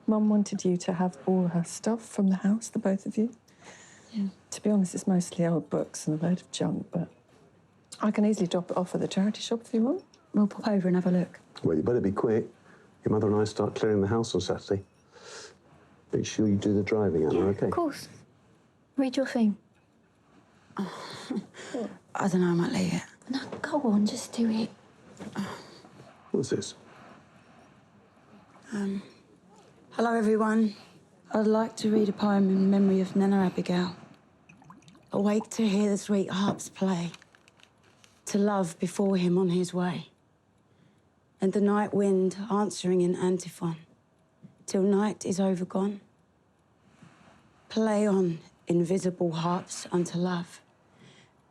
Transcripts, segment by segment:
Mum wanted you to have all her stuff from the house, the both of you. Yeah. To be honest, it's mostly old books and a load of junk, but I can easily drop it off at the charity shop if you want. We'll pop over and have a look. Well, you better be quick. Your mother and I start clearing the house on Saturday. Make sure you do the driving, Anna, OK? Of course. Read your theme. I don't know, I might leave it. No, go on, just do it. What's this? Hello, everyone. I'd like to read a poem in memory of Nana Abigail. Awake to hear the sweet harps play, to love before him on his way, and the night wind answering in antiphon, till night is overgone. Play on, invisible harps unto love,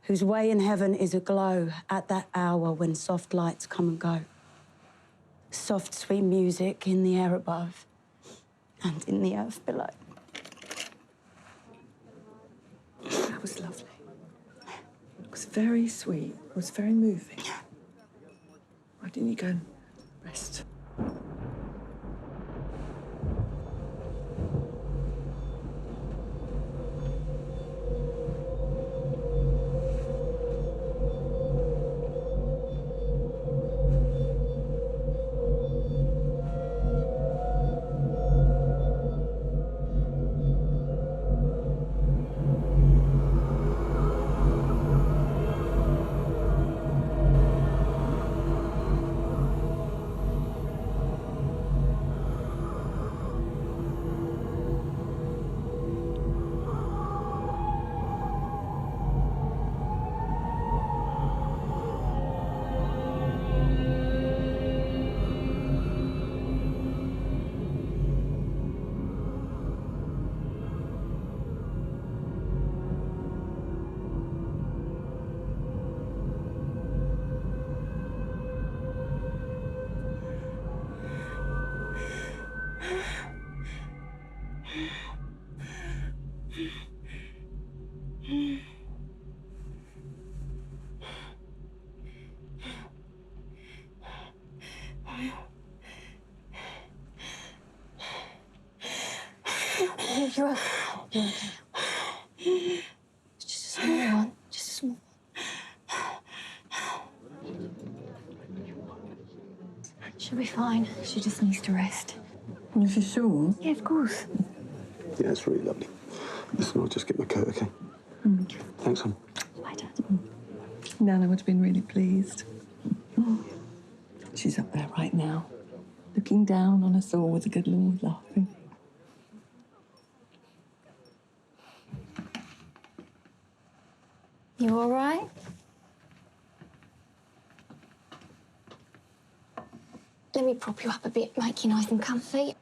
whose way in heaven is aglow at that hour when soft lights come and go. Soft, sweet music in the air above and in the earth below. That was lovely. It was very sweet. It was very moving. Why didn't you go and rest? It's just a small one. Just a small one. She'll be fine. She just needs to rest. Are you sure? Yeah, of course. Yeah, it's really lovely. Listen, I'll just get my coat, OK? Thanks, hon. Bye, Dad. Nana would have been really pleased. She's up there right now, looking down on us all with the good Lord laughing. You all right? Let me prop you up a bit, make you nice and comfy.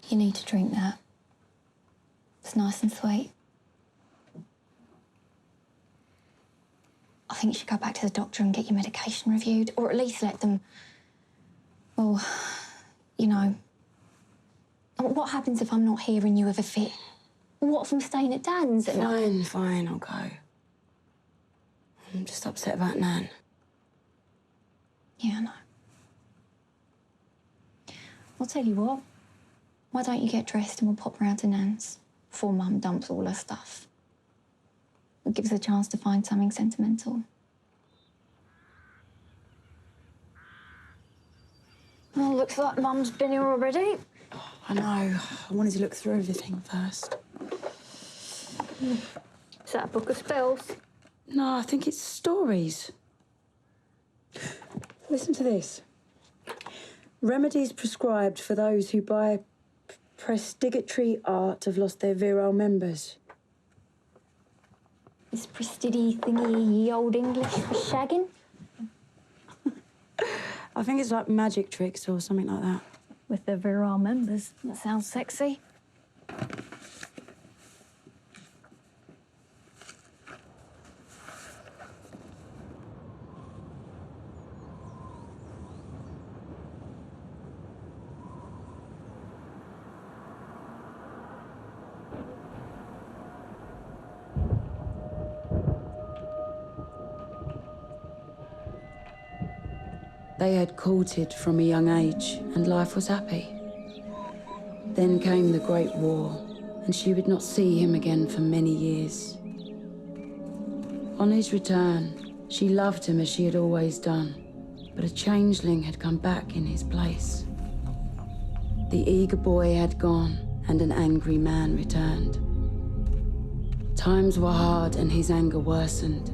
You need to drink that. It's nice and sweet. I think you should go back to the doctor and get your medication reviewed, or at least let them... Well, you know... What happens if I'm not here and you have a fit? What if I'm staying at Dan's at night? Fine, I'll go. I'm just upset about Nan. Yeah, I know. I'll tell you what. Why don't you get dressed and we'll pop round to Nan's before Mum dumps all her stuff? It gives us a chance to find something sentimental. Well, looks like Mum's been here already. I know. I wanted to look through everything first. Is that a book of spells? No, I think it's stories. Listen to this. Remedies prescribed for those who by prestigatory art have lost their virile members. This prestidy thingy, ye old English for shagging? I think it's like magic tricks or something like that. With their virile members. That sounds sexy. They had courted from a young age, and life was happy. Then came the Great War, and she would not see him again for many years. On his return, she loved him as she had always done, but a changeling had come back in his place. The eager boy had gone, and an angry man returned. Times were hard, and his anger worsened.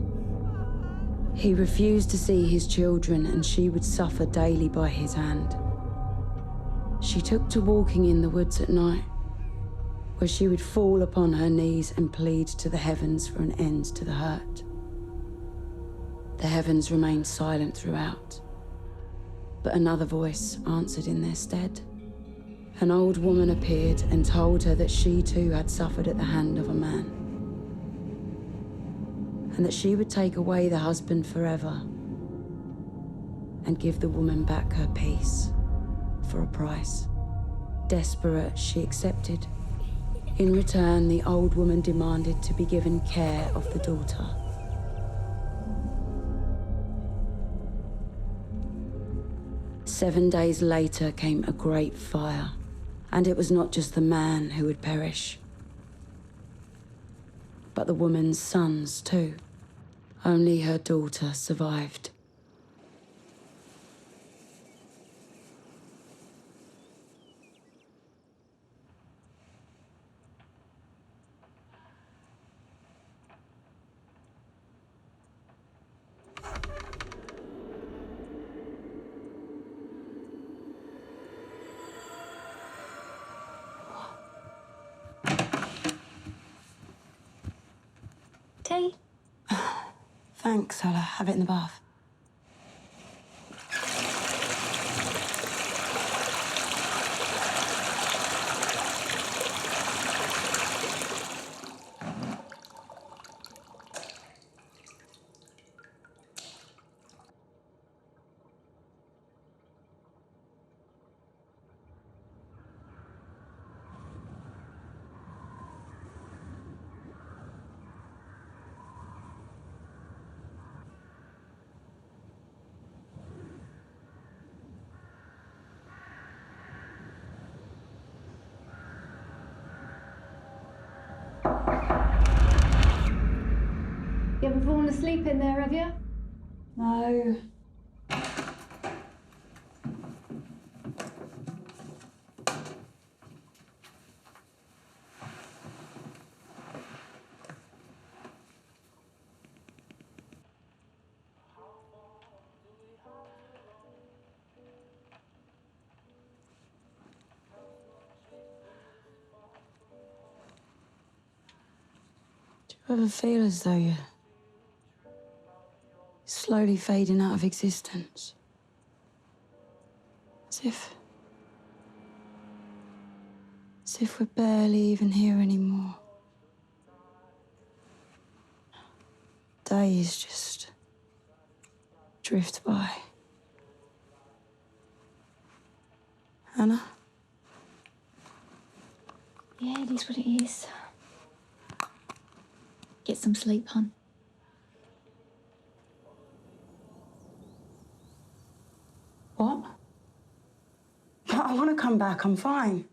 He refused to see his children, and she would suffer daily by his hand. She took to walking in the woods at night, where she would fall upon her knees and plead to the heavens for an end to the hurt. The heavens remained silent throughout, but another voice answered in their stead. An old woman appeared and told her that she too had suffered at the hand of a man, and that she would take away the husband forever and give the woman back her peace for a price. Desperate, she accepted. In return, the old woman demanded to be given care of the daughter. Seven days later came a great fire, and it was not just the man who would perish, but the woman's sons too. Only her daughter survived. Tea? Thanks, I'll have it in the bath. You haven't fallen asleep in there, have you? No. Do you ever feel as though you're slowly fading out of existence? As if we're barely even here anymore. Days just drift by. Anna? Yeah, it is what it is. Get some sleep, hon. What? I want to come back, I'm fine.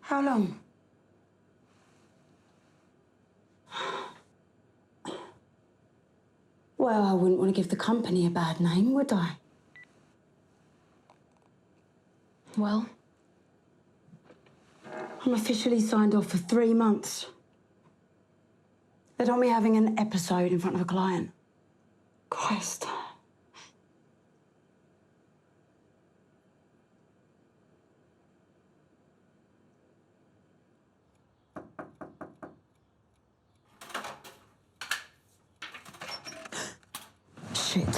How long? Well, I wouldn't want to give the company a bad name, would I? Well, I'm officially signed off for 3 months. They don't want me having an episode in front of a client. Christ. Shit.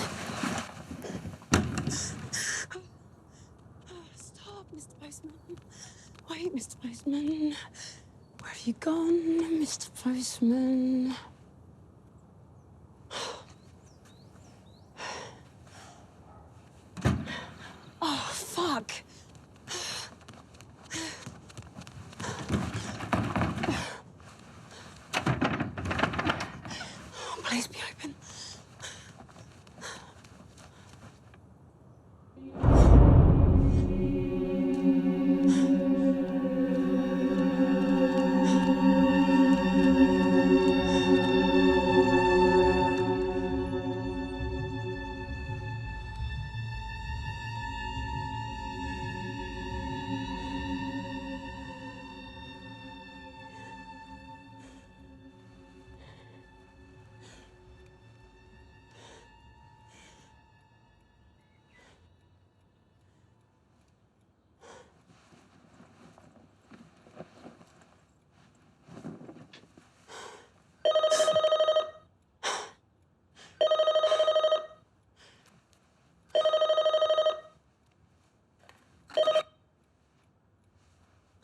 Stop, Mr. Postman. Wait, Mr. Postman. Where have you gone, Mr. Postman? Oh, fuck. Please be open.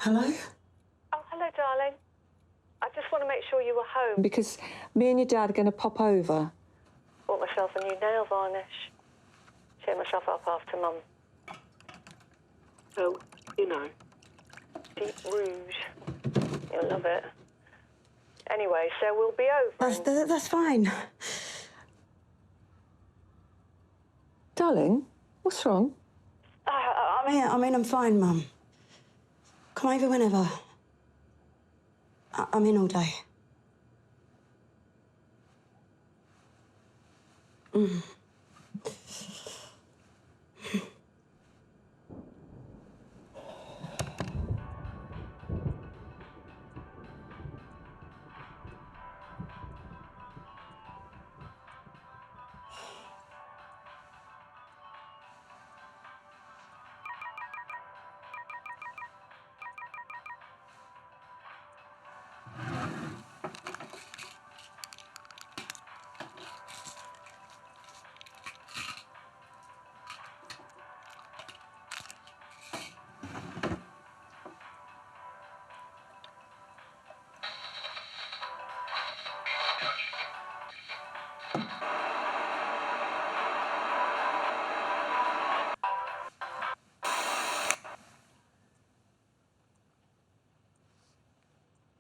Hello? Oh, hello, darling. I just want to make sure you were home because me and your dad are going to pop over. Bought myself a new nail varnish. Cheer myself up after Mum. Oh, you know. Deep rouge. You'll love it. Anyway, so we'll be over. That's fine. Darling, what's wrong? I mean, I'm fine, Mum. Come over whenever. I'm in all day.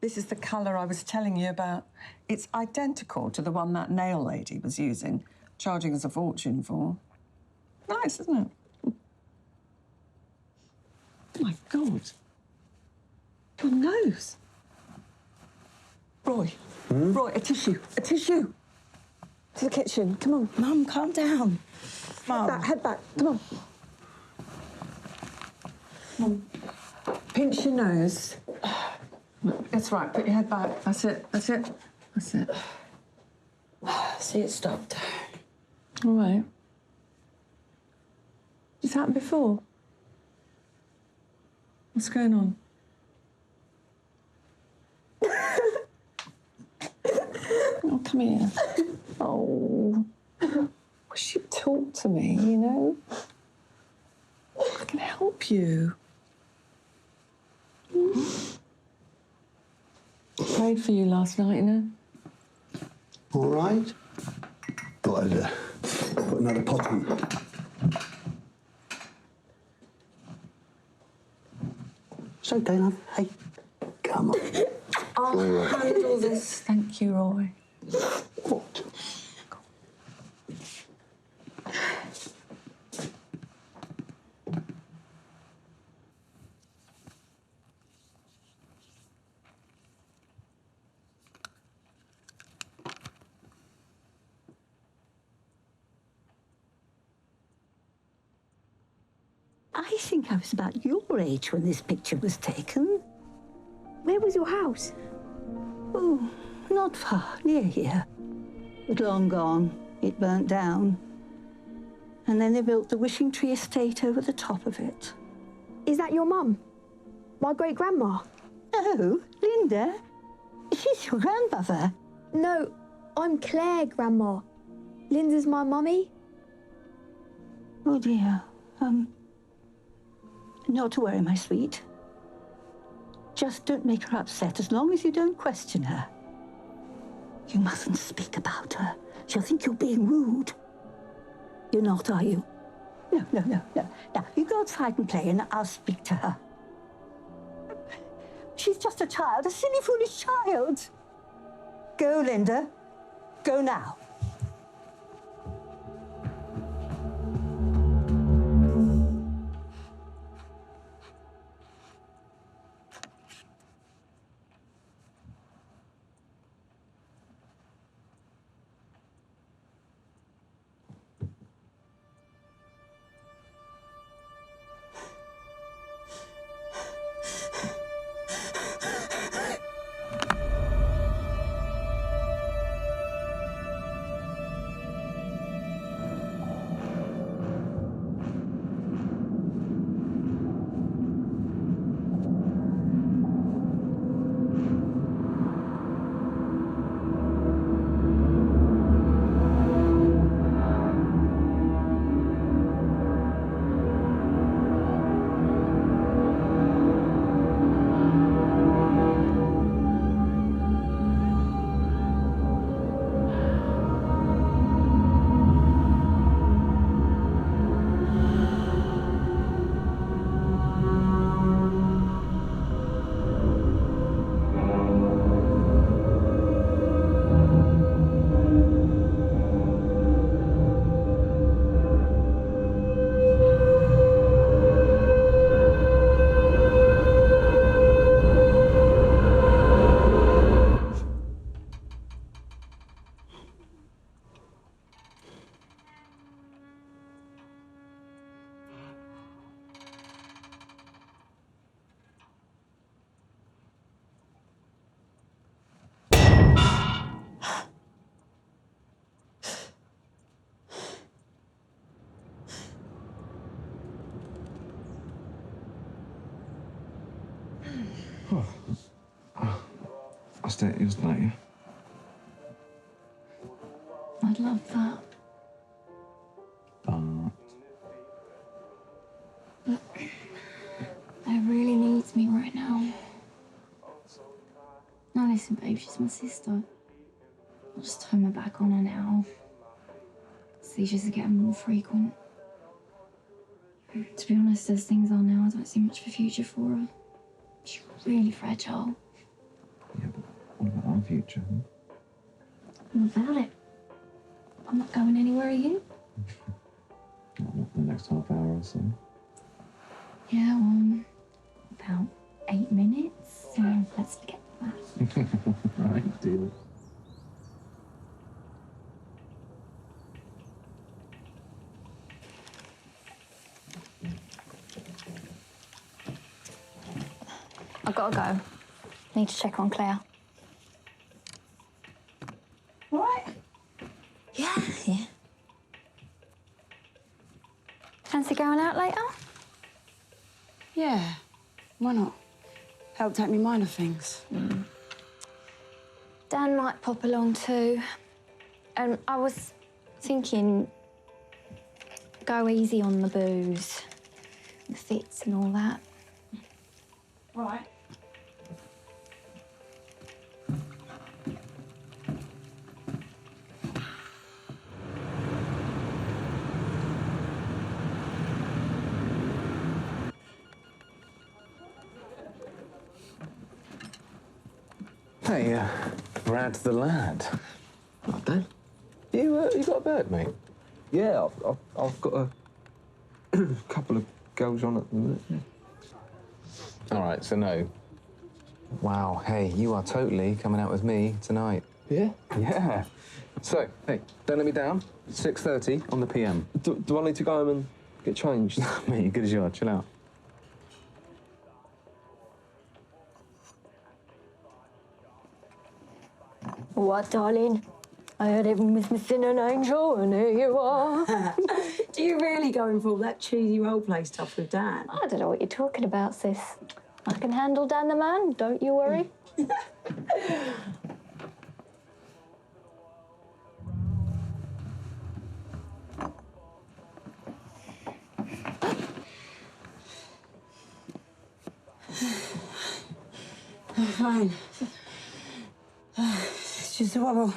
This is the colour I was telling you about. It's identical to the one that nail lady was using, charging us a fortune for. Nice, isn't it? Oh, my God. Your nose. Roy. Roy, a tissue. A tissue. To the kitchen. Come on. Mum, calm down. Mum. Head back. Come on. Come on. Pinch your nose. That's right. Put your head back. That's it. That's it. That's it. See, it stopped. All right. Has this happened before? What's going on? Oh, come here. Oh. Wish you'd talk to me, you know? I can help you. Prayed for you last night, you know? All right. Thought I'd put another pot on. It's okay, love. Hey, come on. I'll handle this. Thank you, Roy. What? I think I was about your age when this picture was taken. Where was your house? Oh, not far, near here. But long gone. It burnt down. And then they built the Wishing Tree estate over the top of it. Is that your mum? My great-grandma? No, Linda. She's your grandmother. No, I'm Claire, Grandma. Linda's my mummy. Oh, dear. Not to worry, my sweet. Just don't make her upset as long as you don't question her. You mustn't speak about her. She'll think you're being rude. You're not, are you? No. Now, you go outside and play and I'll speak to her. She's just a child, a silly, foolish child. Go, Linda. Go now. I'll stay at yours tonight, yeah? I'd love that. But I really needs me right now. Now listen, babe, she's my sister. I'll just turn my back on her now. Seizures are getting more frequent. To be honest, as things are now, I don't see much of a future for her. She's really fragile. Yeah, but what about our future, huh? What about it? I'm not going anywhere, are you? Not for the next half hour or so. Yeah, well, about. 8 minutes, so let's get that. Right, deal. I've got to go. Need to check on Claire. Right? Yeah. Fancy going out later? Yeah. Why not? Help take me mind of things. Dan might pop along too. And I was thinking, go easy on the booze, the fits and all that. Right. Hey, Brad the lad. Right, Dan. You got a bird, mate? Yeah, I've got a couple of girls on at the minute. Yeah. All right, so no. Wow, hey, you are totally coming out with me tonight. Yeah? Yeah. So, hey, don't let me down. 6:30 on the PM. Do I need to go home and get changed? Mate, you're good as you are. Chill out. What, darling? I heard everyone was missing an angel, and here you are. Do you really go in for all that cheesy role-play stuff with Dan? I don't know what you're talking about, sis. I can handle Dan the man, don't you worry. I'm fine. It's just a wobble.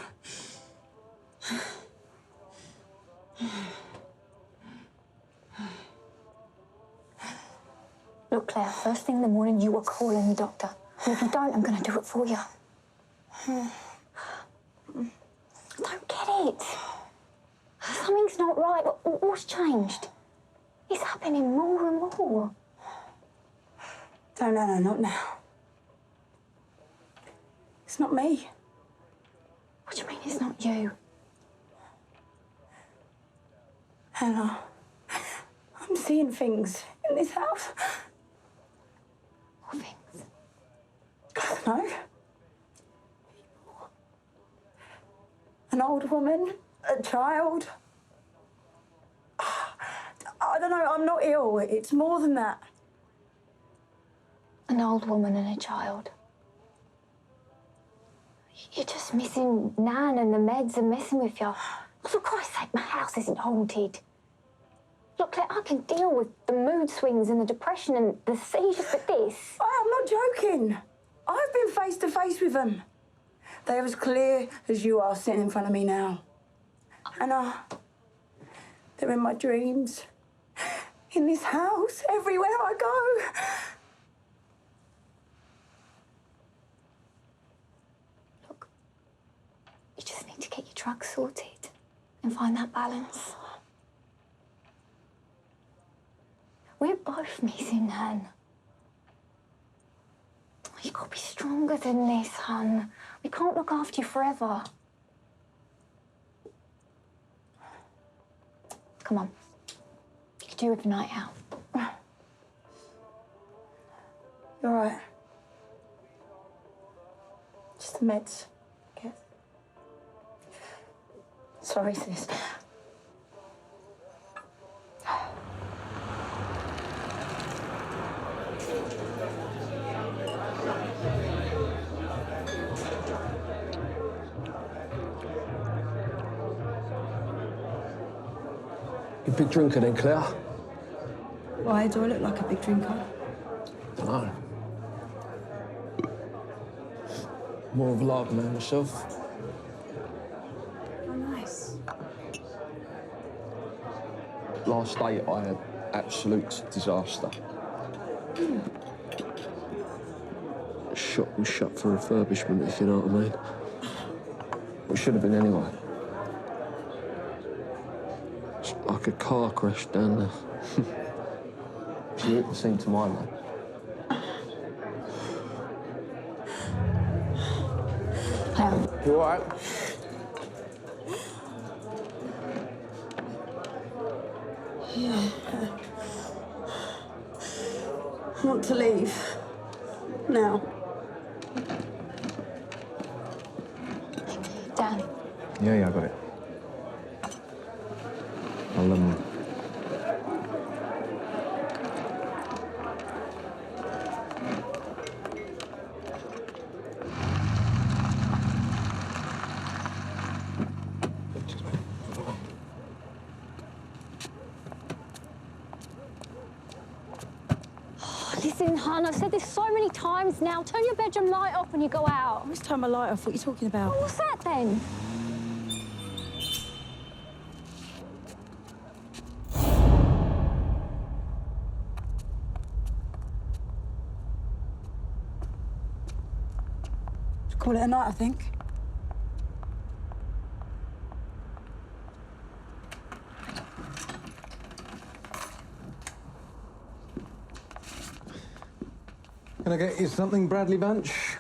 Look, Claire, first thing in the morning, you are calling the doctor. And if you don't, I'm going to do it for you. I don't get it. Something's not right. What's changed? It's happening more and more. No, not now. It's not me. What do you mean it's not you? Anna, I'm seeing things in this house. What things? I don't know. People. An old woman, a child. I don't know, I'm not ill. It's more than that. An old woman and a child. You're just missing Nan, and the meds are messing with you. For Christ's sake, my house isn't haunted. Look, Claire, I can deal with the mood swings and the depression and the seizures, but this... I'm not joking. I've been face to face with them. They're as clear as you are sitting in front of me now. And they're in my dreams. In this house, everywhere I go. Look, you just need to get your drugs sorted and find that balance. We're both missing, Nan. You've got to be stronger than this, hun. We can't look after you forever. Come on. You could do with a night out. You're right. Just the meds, I guess. Sorry, sis. You a big drinker then, Claire? Why do I look like a big drinker? Dunno. More of a lager man myself. Oh, nice. Last day I had absolute disaster. Shop was shut for refurbishment, if you know what I mean. Well, it should have been anyway. It's like a car crash down there. You hit the scene to mine, though. down. You all right? Yeah. I want to leave. Now. Dan. Yeah, I got it. I'll, Listen, hon, I've said this so many times now. Turn your bedroom light off when you go out. I always turn my light off. What are you talking about? Well, what's that then? Call it a night, I think. Can I get you something, Bradley Bunch?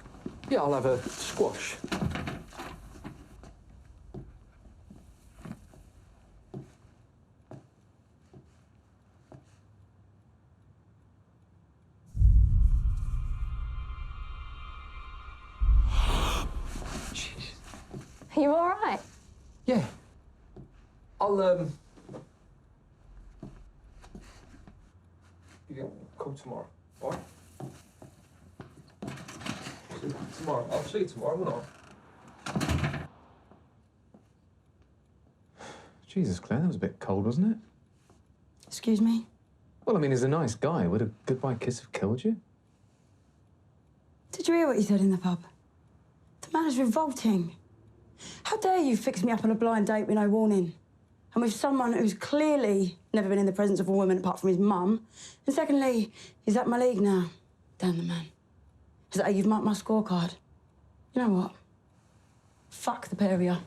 Yeah, I'll have a squash. Are you all right? Yeah. I'll, You get call tomorrow, all right? Tomorrow. I'll see you tomorrow, won't I? Jesus, Claire, that was a bit cold, wasn't it? Excuse me? Well, I mean, he's a nice guy. Would a goodbye kiss have killed you? Did you hear what he said in the pub? The man is revolting. How dare you fix me up on a blind date with no warning? And with someone who's clearly never been in the presence of a woman apart from his mum. And secondly, he's at my league now. Damn the man. Is that how you've marked my scorecard? You know what? Fuck the pair of you.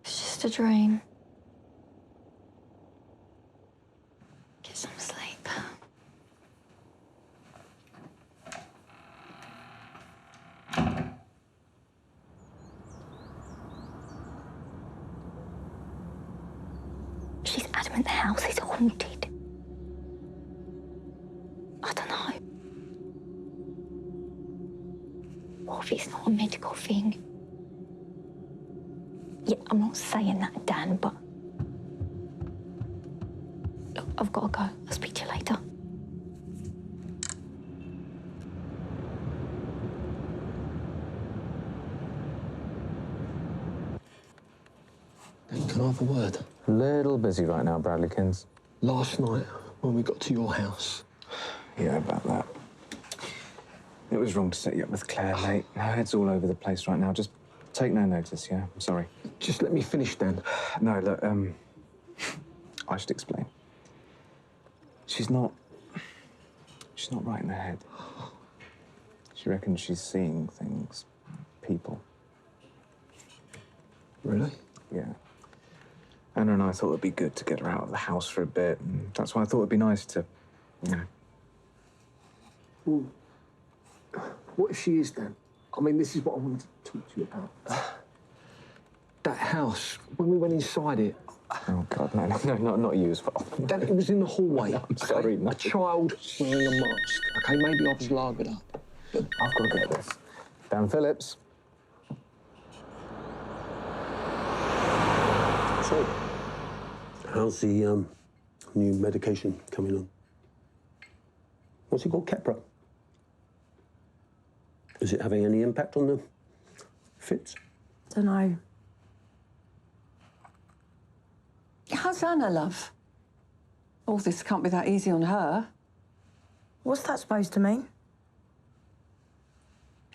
It's just a dream. Get some sleep. She's adamant the house is haunted. I don't know. What if it's not a medical thing? Yeah, I'm not saying that, Dan, but... Look, I've got to go. I'll speak to you later. Hey, can I have a word? A little busy right now, Bradleykins. Last night, when we got to your house... Yeah, about that. It was wrong to set you up with Claire, mate. Her head's all over the place right now. Just take no notice, yeah? I'm sorry. Just let me finish, Dan. No, look, I should explain. She's not right in the head. She reckons she's seeing things, people. Really? Yeah. Anna and I thought it'd be good to get her out of the house for a bit, and that's why I thought it'd be nice to, you know. Well, what if she is, Dan? I mean, this is what I wanted to talk to you about. That house, when we went inside it... Oh, God, no, not you as well. Dan, it was in the hallway. I'm sorry, no. A child wearing a mask. OK, maybe I was lagered up. But I've got to get this. Dan Phillips. So, how's the new medication coming on? What's it called, Keppra? Is it having any impact on the fits? Don't know. How's Anna, love? All this can't be that easy on her. What's that supposed to mean?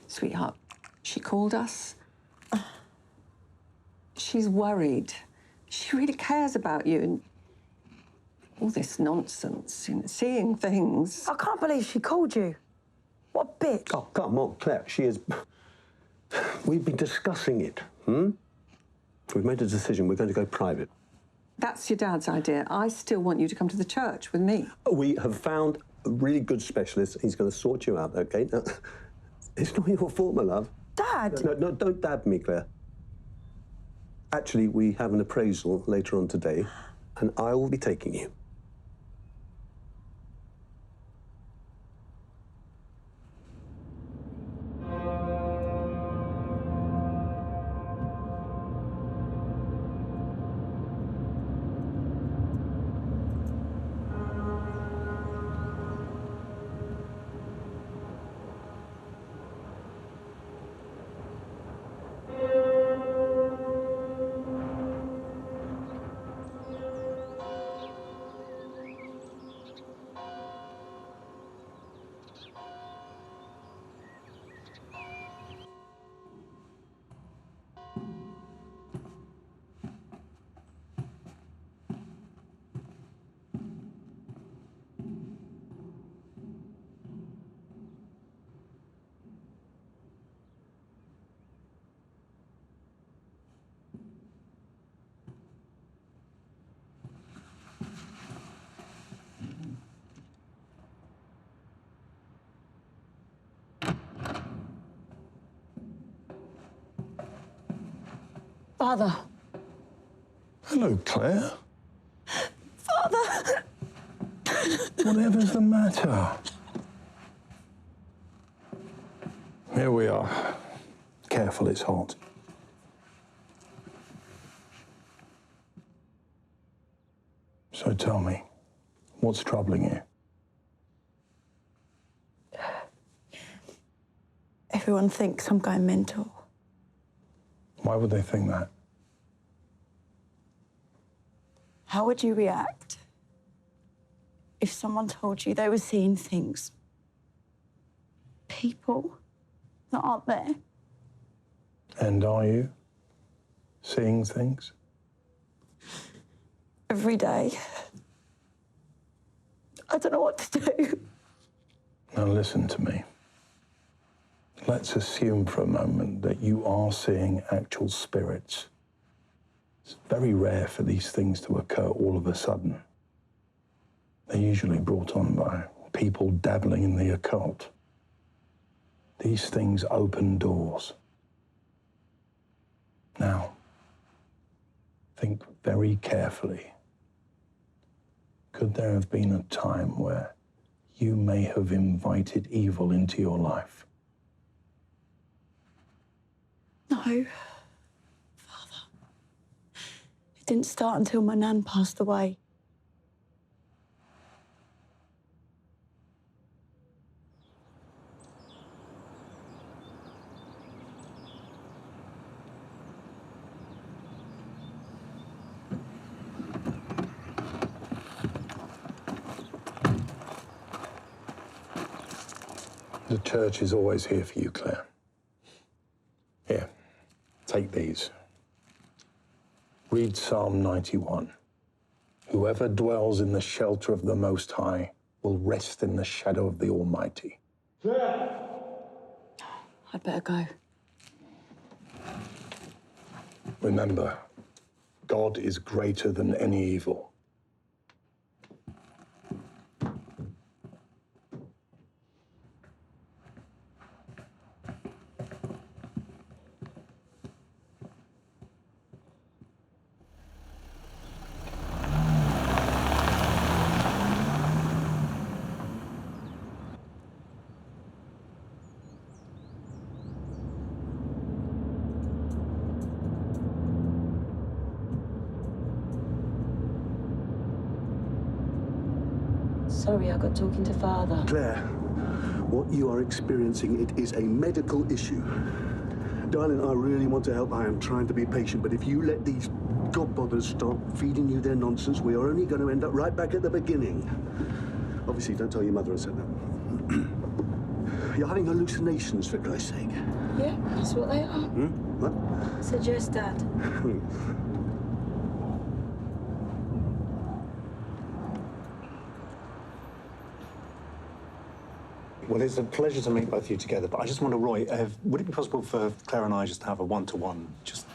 Sweetheart, she called us. She's worried. She really cares about you and all this nonsense, you know, seeing things. I can't believe she called you. What a bitch. Oh, come on, Claire. She is... We've been discussing it, We've made a decision. We're going to go private. That's your dad's idea. I still want you to come to the church with me. We have found a really good specialist. He's going to sort you out, OK? Now, it's not your fault, my love. Dad! No, don't dab me, Claire. Actually, we have an appraisal later on today, and I will be taking you. Father. Hello, Claire. Father! Whatever's the matter? Here we are. Careful, it's hot. So tell me, what's troubling you? Everyone thinks I'm going mental. Why would they think that? How would you react if someone told you they were seeing things? People that aren't there? And are you seeing things? Every day. I don't know what to do. Now listen to me. Let's assume for a moment that you are seeing actual spirits. It's very rare for these things to occur all of a sudden. They're usually brought on by people dabbling in the occult. These things open doors. Now, think very carefully. Could there have been a time where you may have invited evil into your life? No. Father. It didn't start until my nan passed away. The church is always here for you, Claire. Here, take these. Read Psalm 91. Whoever dwells in the shelter of the Most High will rest in the shadow of the Almighty. I'd better go. Remember, God is greater than any evil. Sorry, I got talking to Father. Claire, what you are experiencing, it is a medical issue. Darling, I really want to help. I am trying to be patient, but if you let these godbothers start feeding you their nonsense, we are only going to end up right back at the beginning. Obviously, don't tell your mother I said that. You're having hallucinations, for Christ's sake. Yeah, that's what they are. What? Suggest, Dad. Well, it's a pleasure to meet both of you together, but I just wonder, Roy, would it be possible for Claire and I just to have a one-to-one, just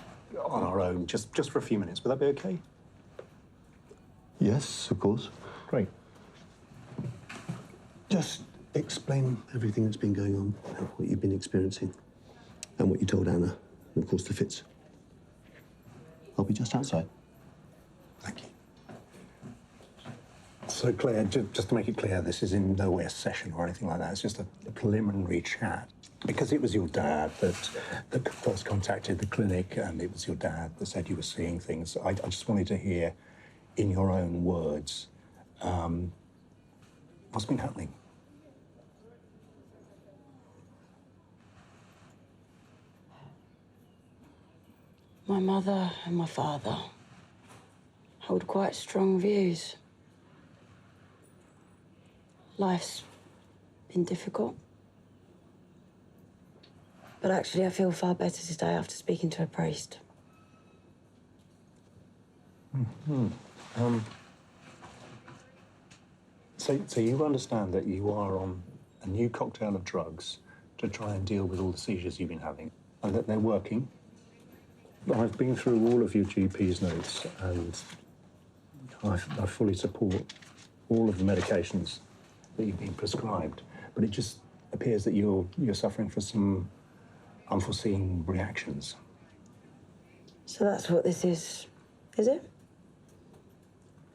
on our own, just for a few minutes? Would that be okay? Yes, of course. Great. Just explain everything that's been going on, what you've been experiencing, and what you told Anna, and of course the fits. I'll be just outside. Thank you. So, Claire, just to make it clear, this is in no way a session or anything like that. It's just a preliminary chat. Because it was your dad that first contacted the clinic, and it was your dad that said you were seeing things. I just wanted to hear, in your own words, what's been happening? My mother and my father hold quite strong views. Life's been difficult. But actually, I feel far better today after speaking to a priest. So you understand that you are on a new cocktail of drugs to try and deal with all the seizures you've been having, and that they're working. I've been through all of your GP's notes, and I fully support all of the medications that you've been prescribed, but it just appears that you're suffering from some unforeseen reactions. So that's what this is it?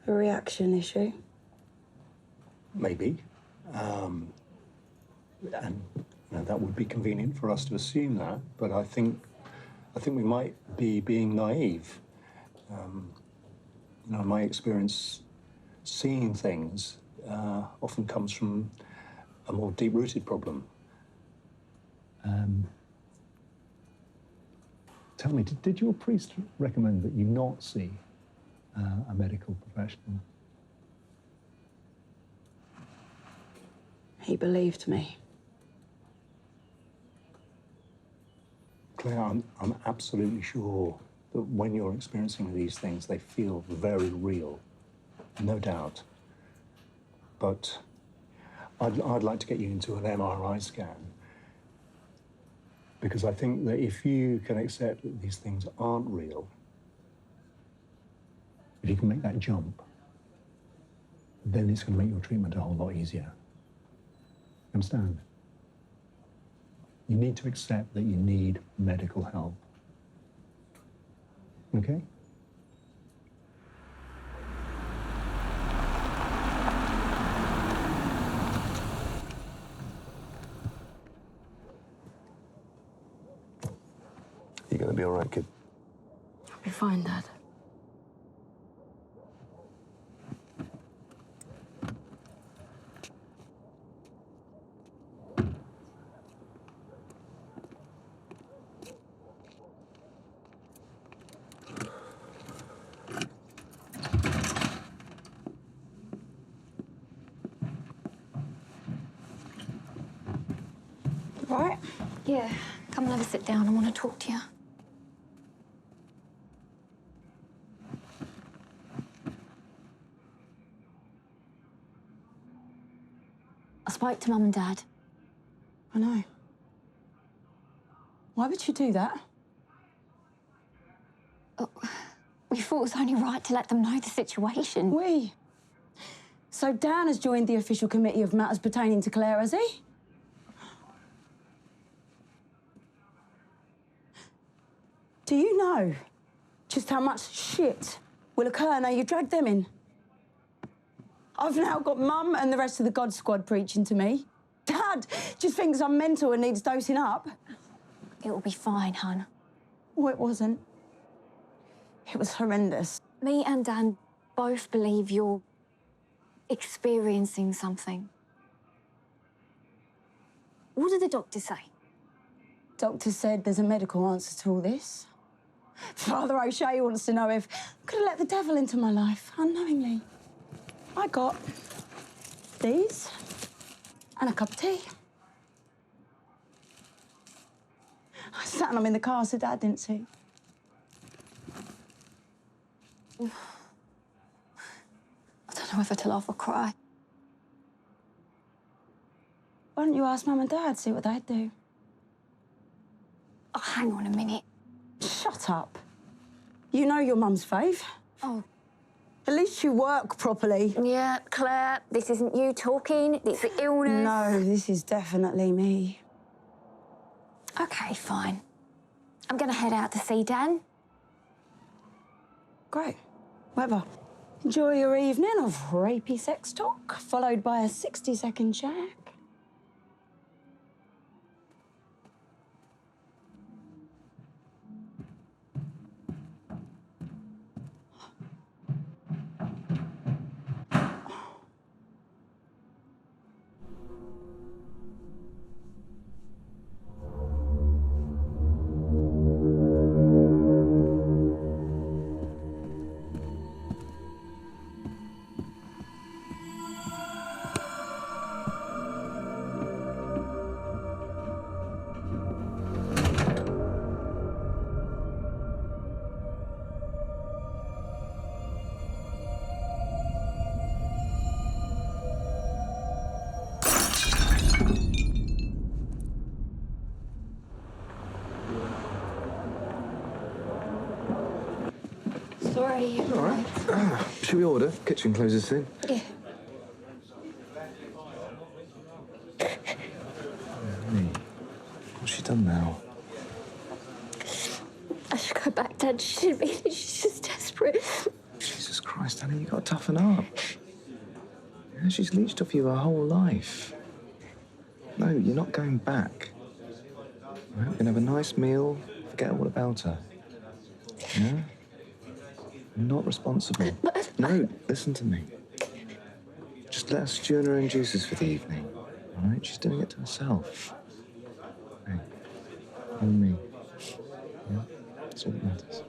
A reaction issue? Maybe. And that would be convenient for us to assume that, but I think we might be being naive. My experience seeing things often comes from a more deep-rooted problem. Tell me, did your priest recommend that you not see a medical professional? He believed me. Claire, I'm absolutely sure that when you're experiencing these things, they feel very real, no doubt. But I'd like to get you into an MRI scan, because I think that if you can accept that these things aren't real, if you can make that jump, then it's going to make your treatment a whole lot easier. Understand? You need to accept that you need medical help. Okay? You're going to be all right, kid. I'll be fine, Dad. Yeah, come and have a sit down. I want to talk to you. I spoke to Mum and Dad. I know. Why would you do that? We thought it was only right to let them know the situation. We? So Dan has joined the official committee of matters pertaining to Clare, has he? Do you know just how much shit will occur now you drag them in? I've now got Mum and the rest of the God Squad preaching to me. Dad just thinks I'm mental and needs dosing up. It'll be fine, hun. Oh, it wasn't. It was horrendous. Me and Dan both believe you're experiencing something. What did the doctor say? Doctor said there's a medical answer to all this. Father O'Shea wants to know if I could have let the devil into my life unknowingly. I got these and a cup of tea. I sat and I'm in the car so Dad didn't see. I don't know whether to laugh or cry. Why don't you ask Mum and Dad, see what they'd do? Oh, hang on a minute. Shut up. You know your mum's fave. Oh. At least you work properly. Yeah, Claire, this isn't you talking, it's the illness. No, this is definitely me. OK, fine. I'm going to head out to see Dan. Great. Whatever. Enjoy your evening of rapey sex talk, followed by a 60-second check. Sorry. All right. Should we order? Kitchen closes soon. Yeah. What's she done now? I should go back, Dad. She didn't mean it. She's just desperate. Jesus Christ, Anna, you've got to toughen up. Yeah, she's leached off you her whole life. No, you're not going back. All right, we're going to have a nice meal, forget all about her. Yeah? I'm not responsible. No, listen to me. Just let her stew in her own juices for the evening. All right? She's doing it to herself. Hey, you and me. Yeah? That's all that matters.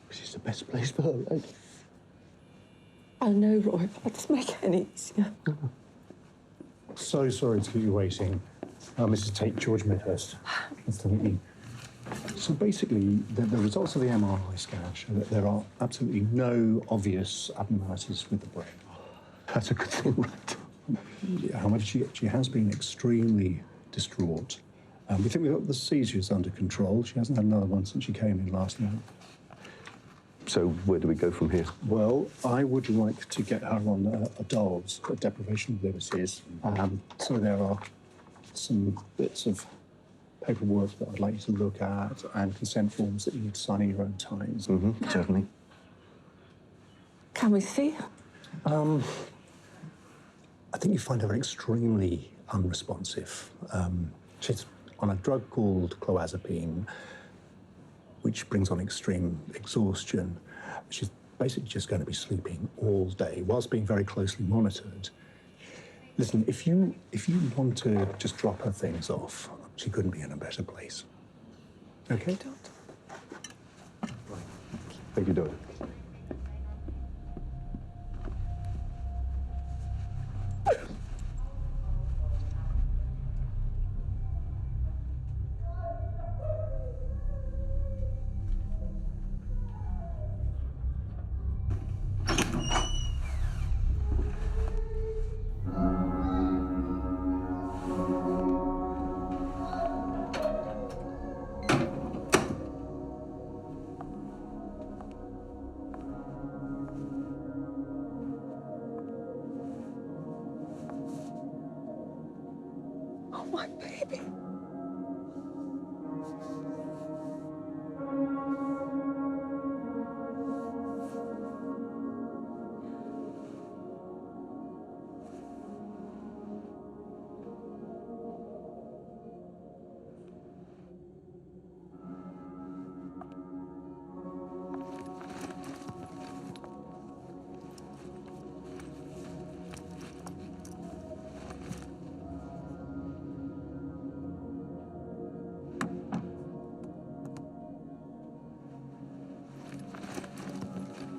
This is the best place for her, right? I know, Roy, but that doesn't make it any easier. So sorry to keep you waiting. Mrs. Tate, George Midhurst. Nice to meet you. So basically, the results of the MRI scan show that there are absolutely no obvious abnormalities with the brain. That's a good thing, right? However, she has been extremely distraught. We think we've got the seizures under control. She hasn't had another one since she came in last night. So where do we go from here? Well, I would like to get her on a DOLS, a deprivation of liberties. So there are some bits of paperwork that I'd like you to look at and consent forms that you need to sign in your own time. Certainly. Can we see her? I think you find her extremely unresponsive. She's on a drug called clozapine, which brings on extreme exhaustion. She's basically just going to be sleeping all day whilst being very closely monitored. Listen, if you want to just drop her things off, she couldn't be in a better place. Okay? Thank you, Doctor. Oh, my baby.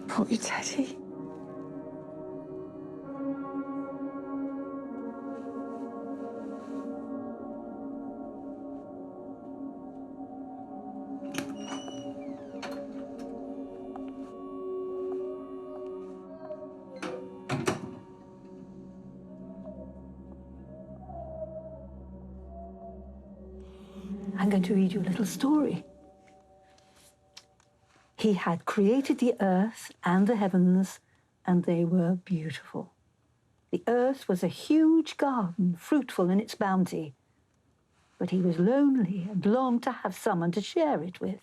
Brought you Teddy. I'm going to read you a little story. He had created the earth and the heavens, and they were beautiful. The earth was a huge garden, fruitful in its bounty. But he was lonely and longed to have someone to share it with.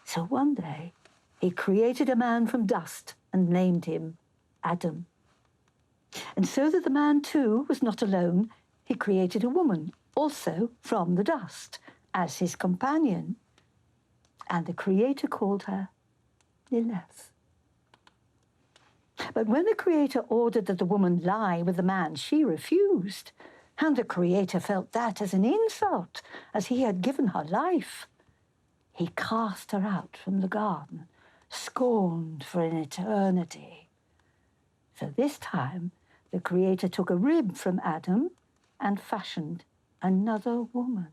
So one day, he created a man from dust and named him Adam. And so that the man, too, was not alone, he created a woman, also from the dust, as his companion. And the Creator called her slightly less. But when the Creator ordered that the woman lie with the man, she refused. And the Creator felt that as an insult, as he had given her life. He cast her out from the garden, scorned for an eternity. So this time, the Creator took a rib from Adam and fashioned another woman.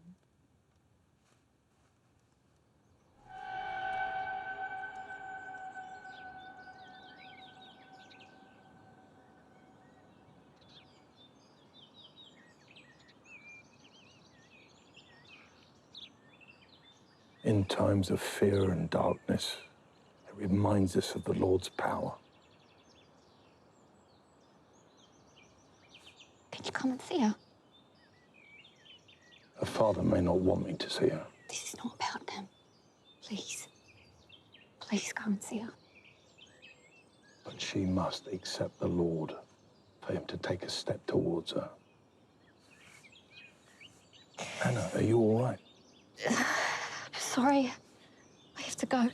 In times of fear and darkness, it reminds us of the Lord's power. Can you come and see her? Her father may not want me to see her. This is not about them. Please. Please go and see her. But she must accept the Lord for him to take a step towards her. Anna, are you all right? Sorry. I have to go.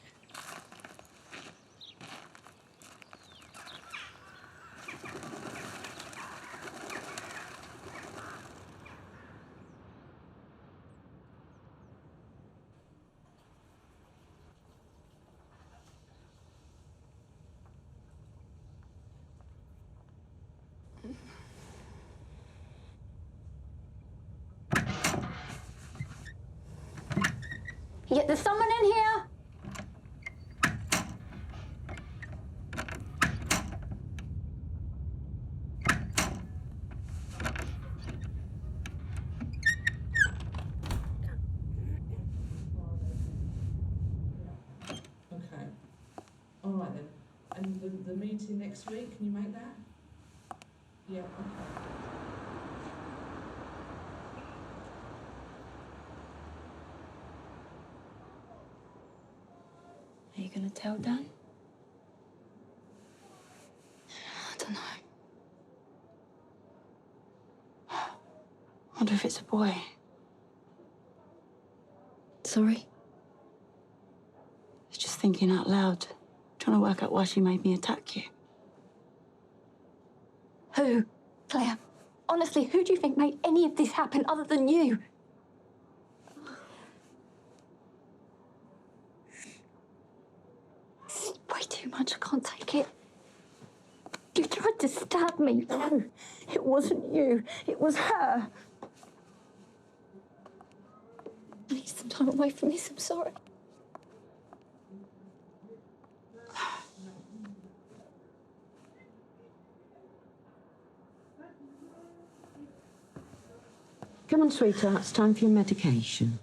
Yeah, there's someone in here. Okay. All right then. And the meeting next week, can you make that? Yeah, okay. Are you going to tell Dan? I don't know. I wonder if it's a boy. Sorry? I was just thinking out loud, trying to work out why she made me attack you. Who? Claire, honestly, who do you think made any of this happen other than you? This is way too much. I can't take it. You tried to stab me. No, it wasn't you. It was her. I need some time away from this. I'm sorry. Come on, sweetheart, it's time for your medication.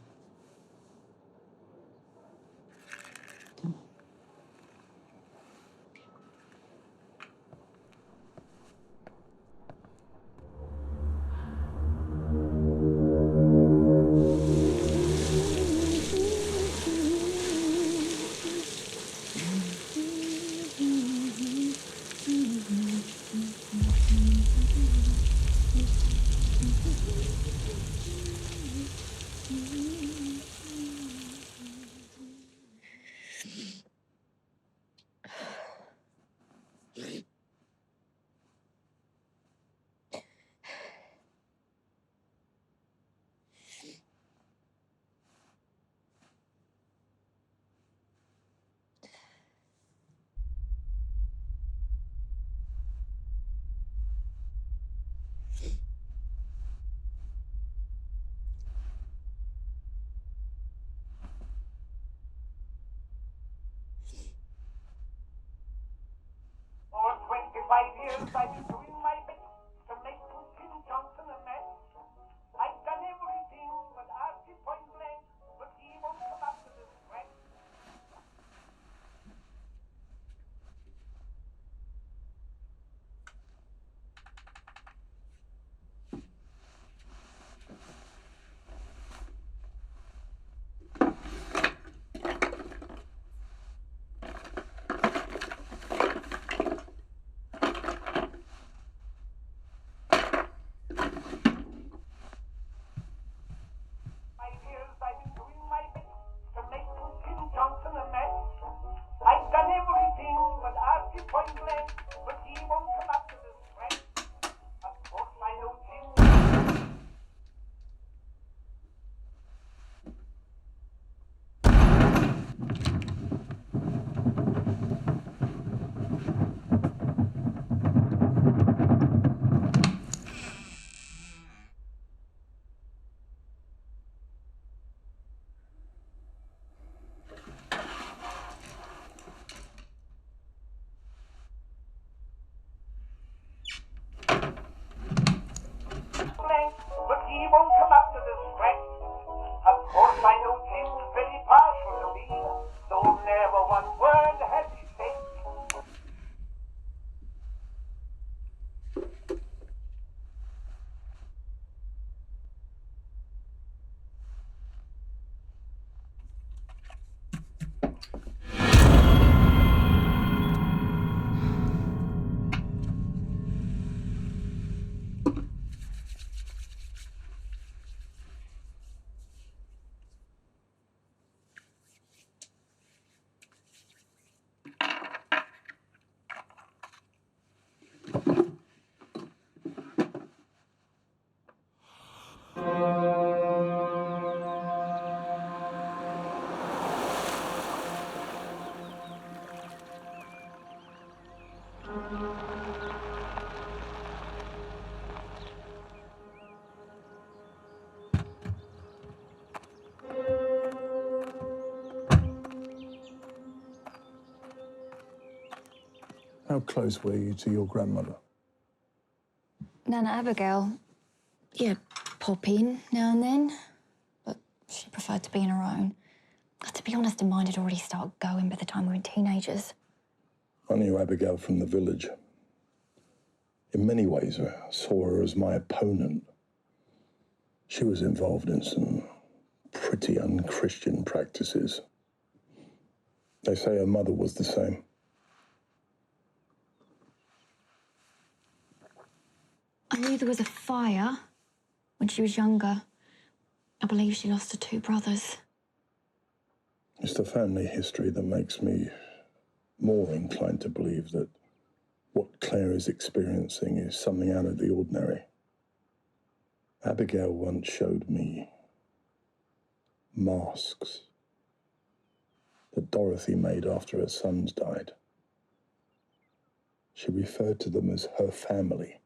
How close were you to your grandmother? Nana Abigail, yeah, pop in now and then, but she preferred to be on her own. To be honest, her mind had already started going by the time we were teenagers. I knew Abigail from the village. In many ways, I saw her as my opponent. She was involved in some pretty unchristian practices. They say her mother was the same. I knew there was a fire when she was younger. I believe she lost her 2 brothers. It's the family history that makes me more inclined to believe that what Claire is experiencing is something out of the ordinary. Abigail once showed me masks that Dorothy made after her sons died. She referred to them as her family.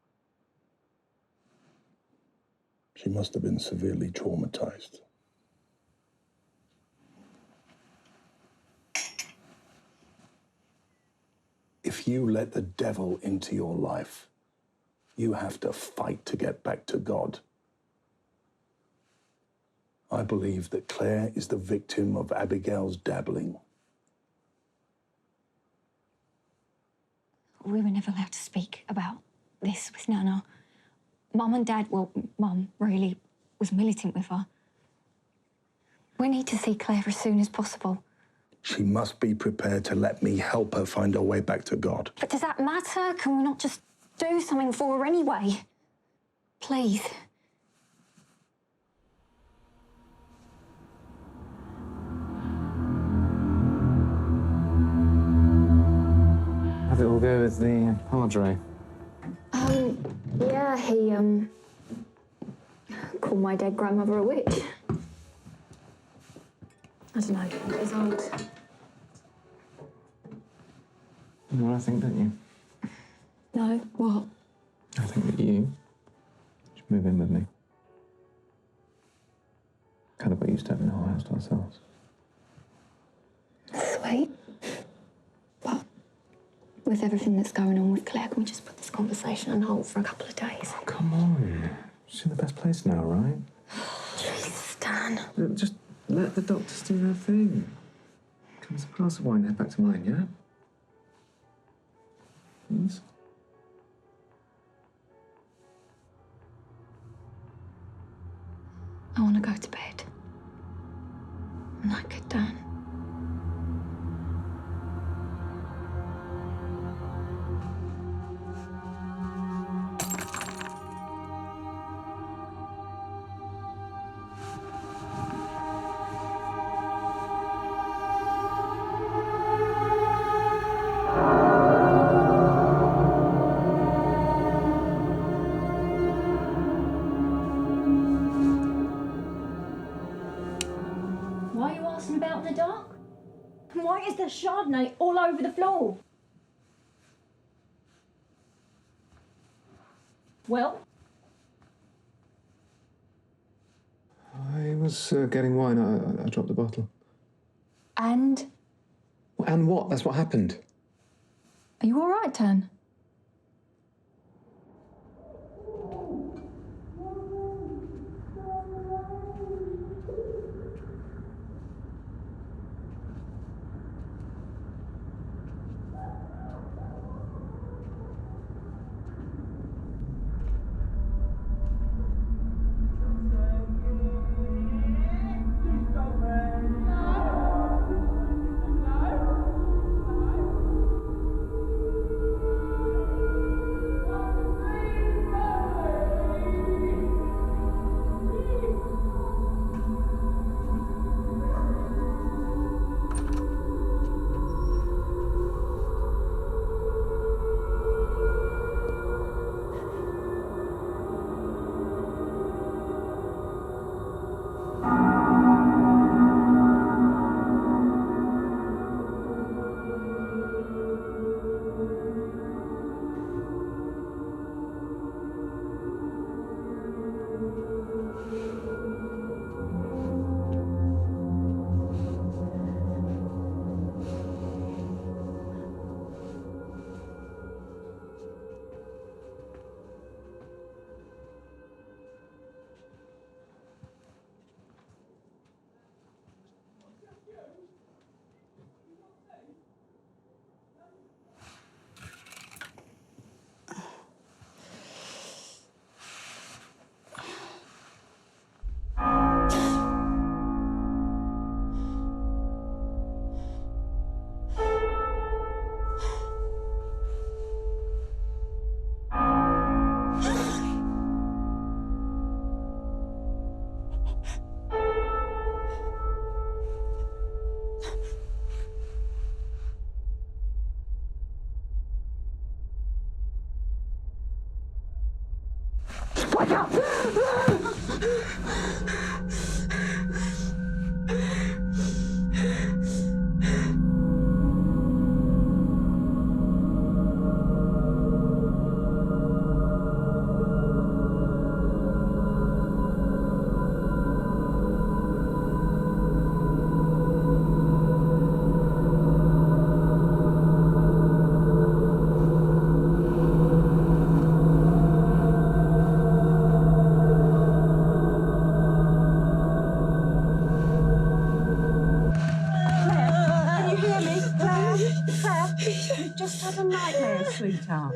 She must have been severely traumatized. If you let the devil into your life, you have to fight to get back to God. I believe that Claire is the victim of Abigail's dabbling. We were never allowed to speak about this with Nana. Mum and Dad, well, Mum really was militant with her. We need to see Claire as soon as possible. She must be prepared to let me help her find her way back to God. But does that matter? Can we not just do something for her anyway? Please. How'd it all go with the padre? Yeah, he, called my dead grandmother a witch. I don't know, it was odd. You know what I think, don't you? No, what? I think that you should move in with me. Kind of got used to having the whole house to ourselves. Sweet. But with everything that's going on with Claire, can we just put this conversation on hold for a couple of days? Oh, come on. She's in the best place now, right? Jesus, Stan. Just let the doctors do their thing. Come us a glass of wine, head back to mine, yeah? Please? I want to go to bed. I'm not good, Dan. Why are you asking about in the dark? And why is there Chardonnay all over the floor? Well? I was getting wine. I dropped the bottle. And? And what? That's what happened. Are you all right, Tan? Shut up! Can you hear me? Claire? Claire? You've just had a nightmare, sweetheart.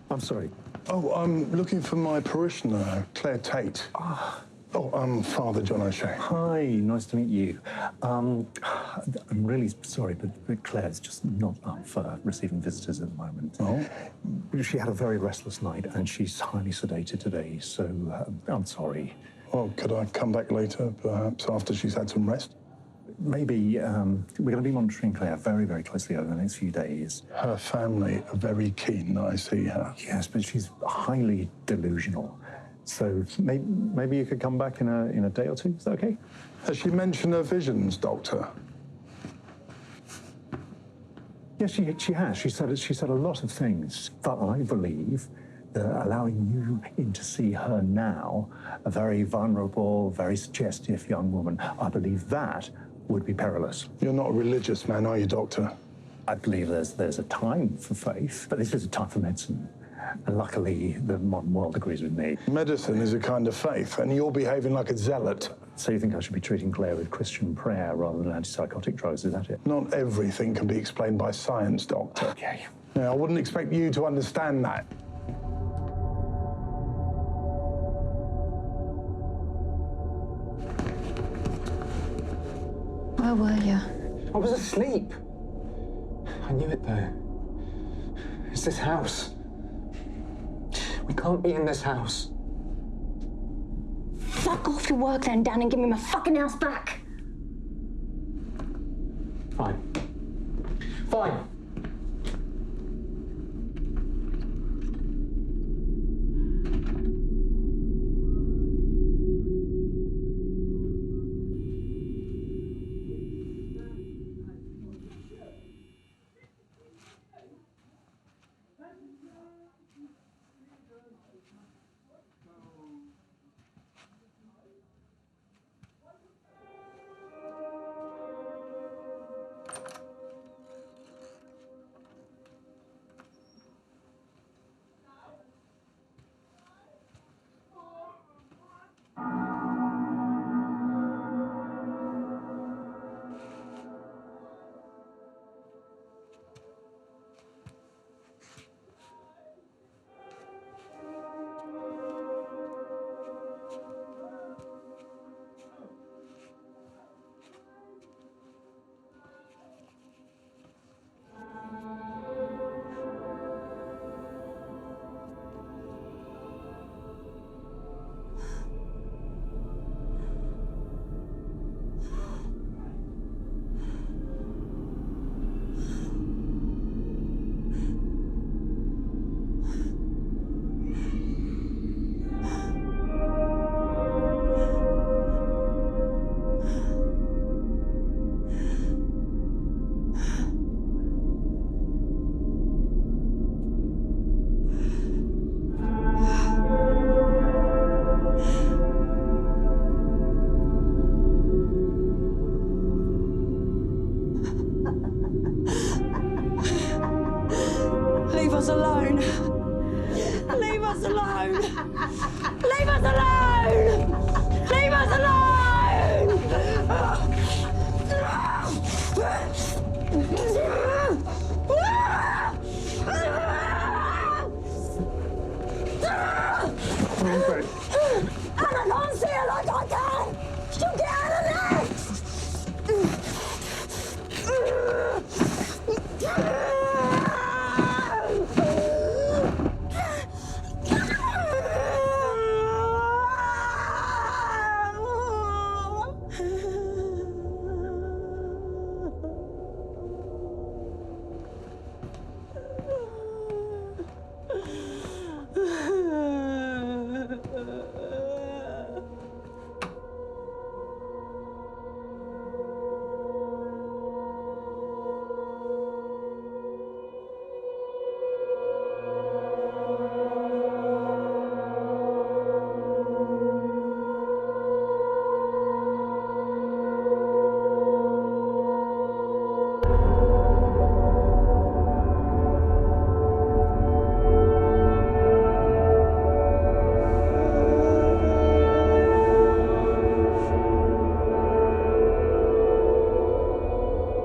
I'm sorry. Oh, I'm looking for my parishioner, Claire Tate. Oh, I'm Father John O'Shea. Hi, nice to meet you. I'm really sorry, but Claire's just not up for receiving visitors at the moment. Oh? She had a very restless night and she's highly sedated today, so I'm sorry. Oh, could I come back later, perhaps after she's had some rest? Maybe. We're going to be monitoring Claire very, very closely over the next few days. Her family are very keen that I see her. Yes, but she's highly delusional. So maybe you could come back in a day or two. Is that okay? Has she mentioned her visions, Doctor? Yes, she has. She said a lot of things, but I believe that allowing you in to see her now, a very vulnerable, very suggestive young woman, I believe that would be perilous. You're not a religious man, are you, Doctor? I believe there's a time for faith, but this is a time for medicine. And luckily, the modern world agrees with me. Medicine is a kind of faith, and you're behaving like a zealot. So you think I should be treating Claire with Christian prayer rather than antipsychotic drugs, is that it? Not everything can be explained by science, Doctor. Okay. Now, I wouldn't expect you to understand that. Where were you? I was asleep. I knew it, though. It's this house. We can't be in this house. Fuck off your work then, Dan, and give me my fucking house back. Fine. Fine. us alone. Leave us alone. Leave us alone. Leave us alone. And I can't see her like I can. She'll get out of there.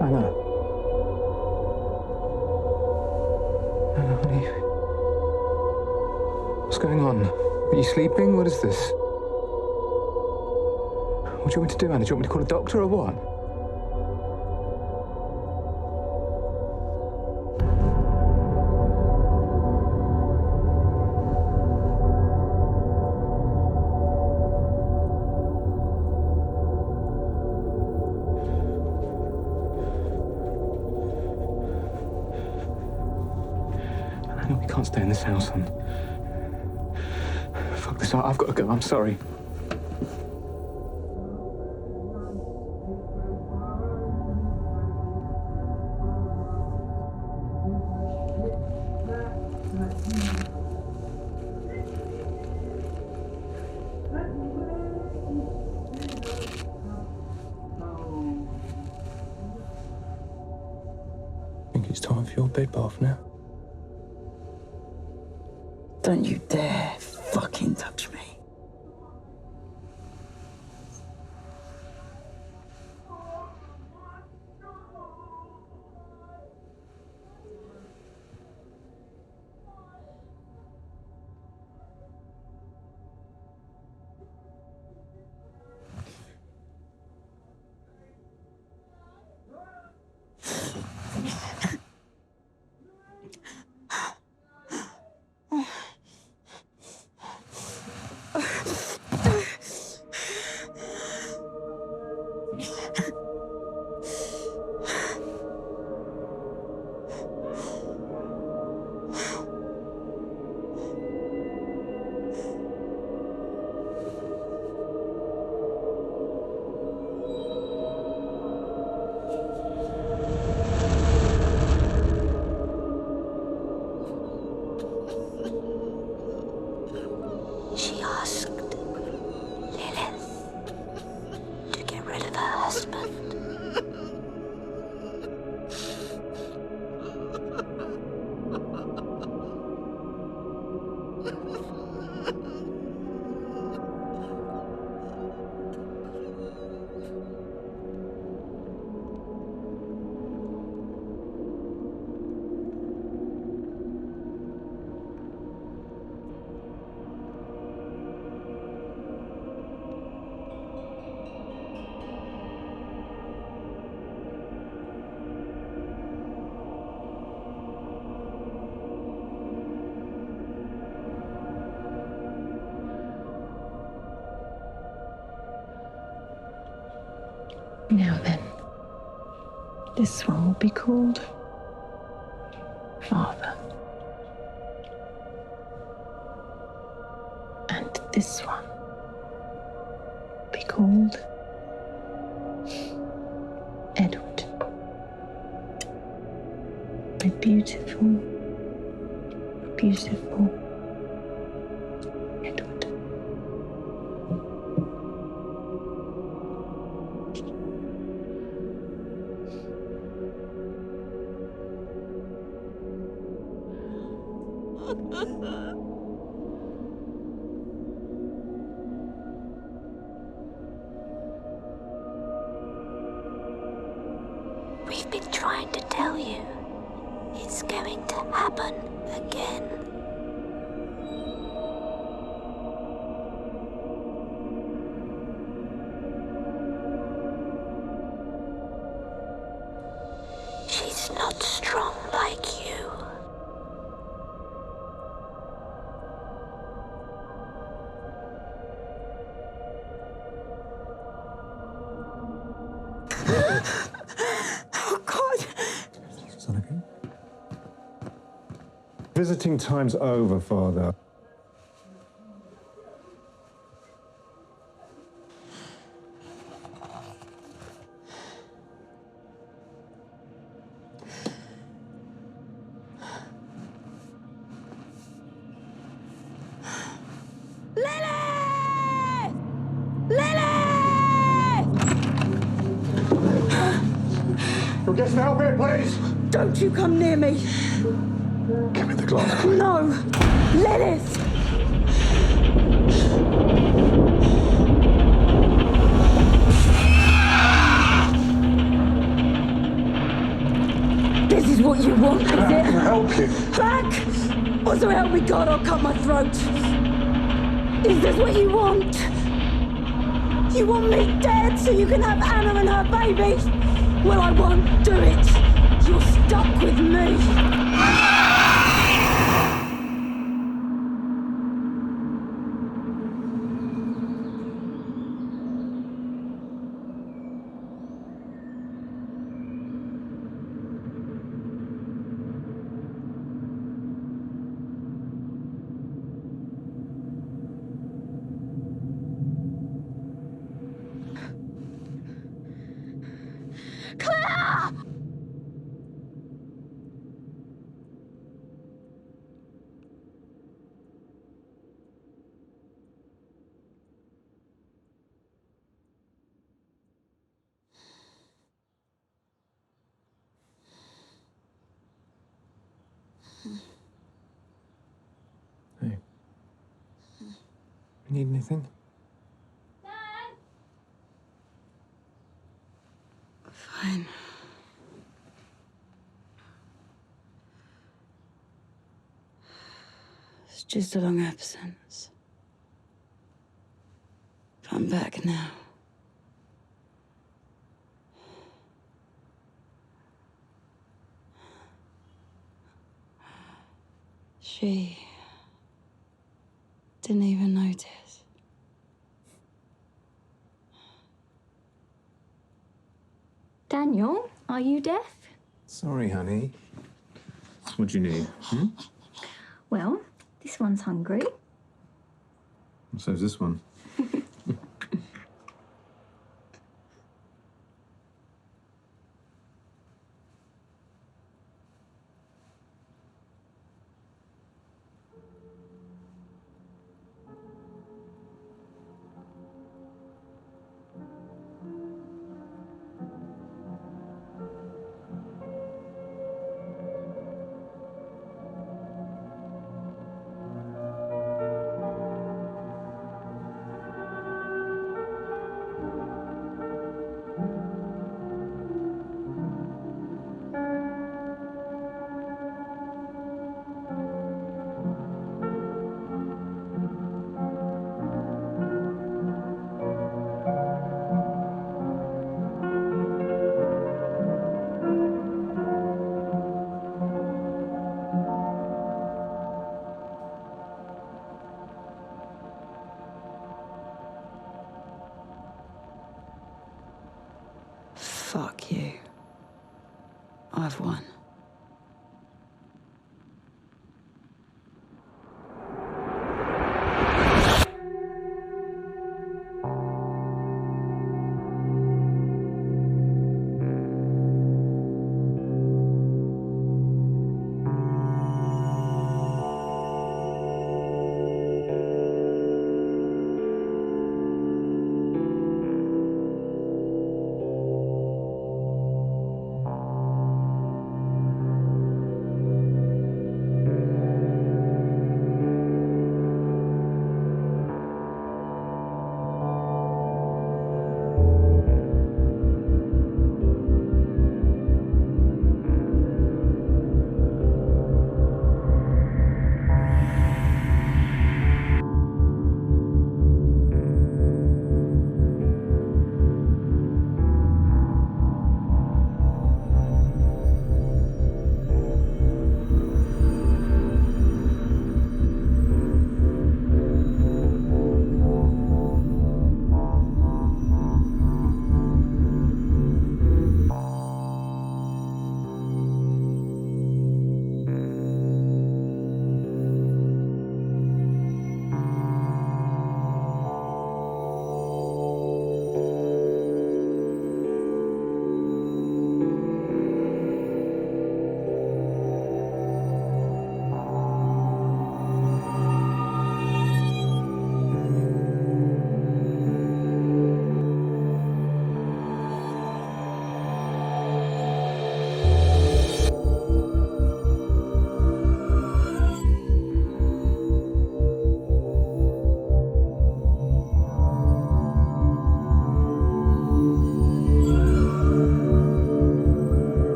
Anna. Anna, honey. What's going on? Are you sleeping? What is this? What do you want me to do, Anna? Do you want me to call a doctor or what? Anna, we can't stay in this house, hon. Fuck this up. I've got to go. I'm sorry. I think it's time for your bed bath now. Don't you dare fucking touch me. She asked Lilith to get rid of her husband. Now then, this one will be called Father. And this one will be called Edward. A beautiful, beautiful Edward. We've been trying to tell you. It's going to happen again. She's not strong like you. Oh, God. Is that okay? Visiting time's over, Father. You'll get some help here, please! Don't you come near me. Give me the glass, Claire. No! Lilith! This is what you want, is it? I can help you. Back! Or so help me God, I'll cut my throat. Is this what you want? You want me dead so you can have Anna and her baby? Well, I won't do it. You're stuck with me. Claire! Hey. You need anything? Fine. It's just a long absence. But I'm back now. She didn't even notice. Daniel, are you deaf? Sorry, honey. What do you need? Hmm? Well, this one's hungry. So's this one. Fuck you. I've won.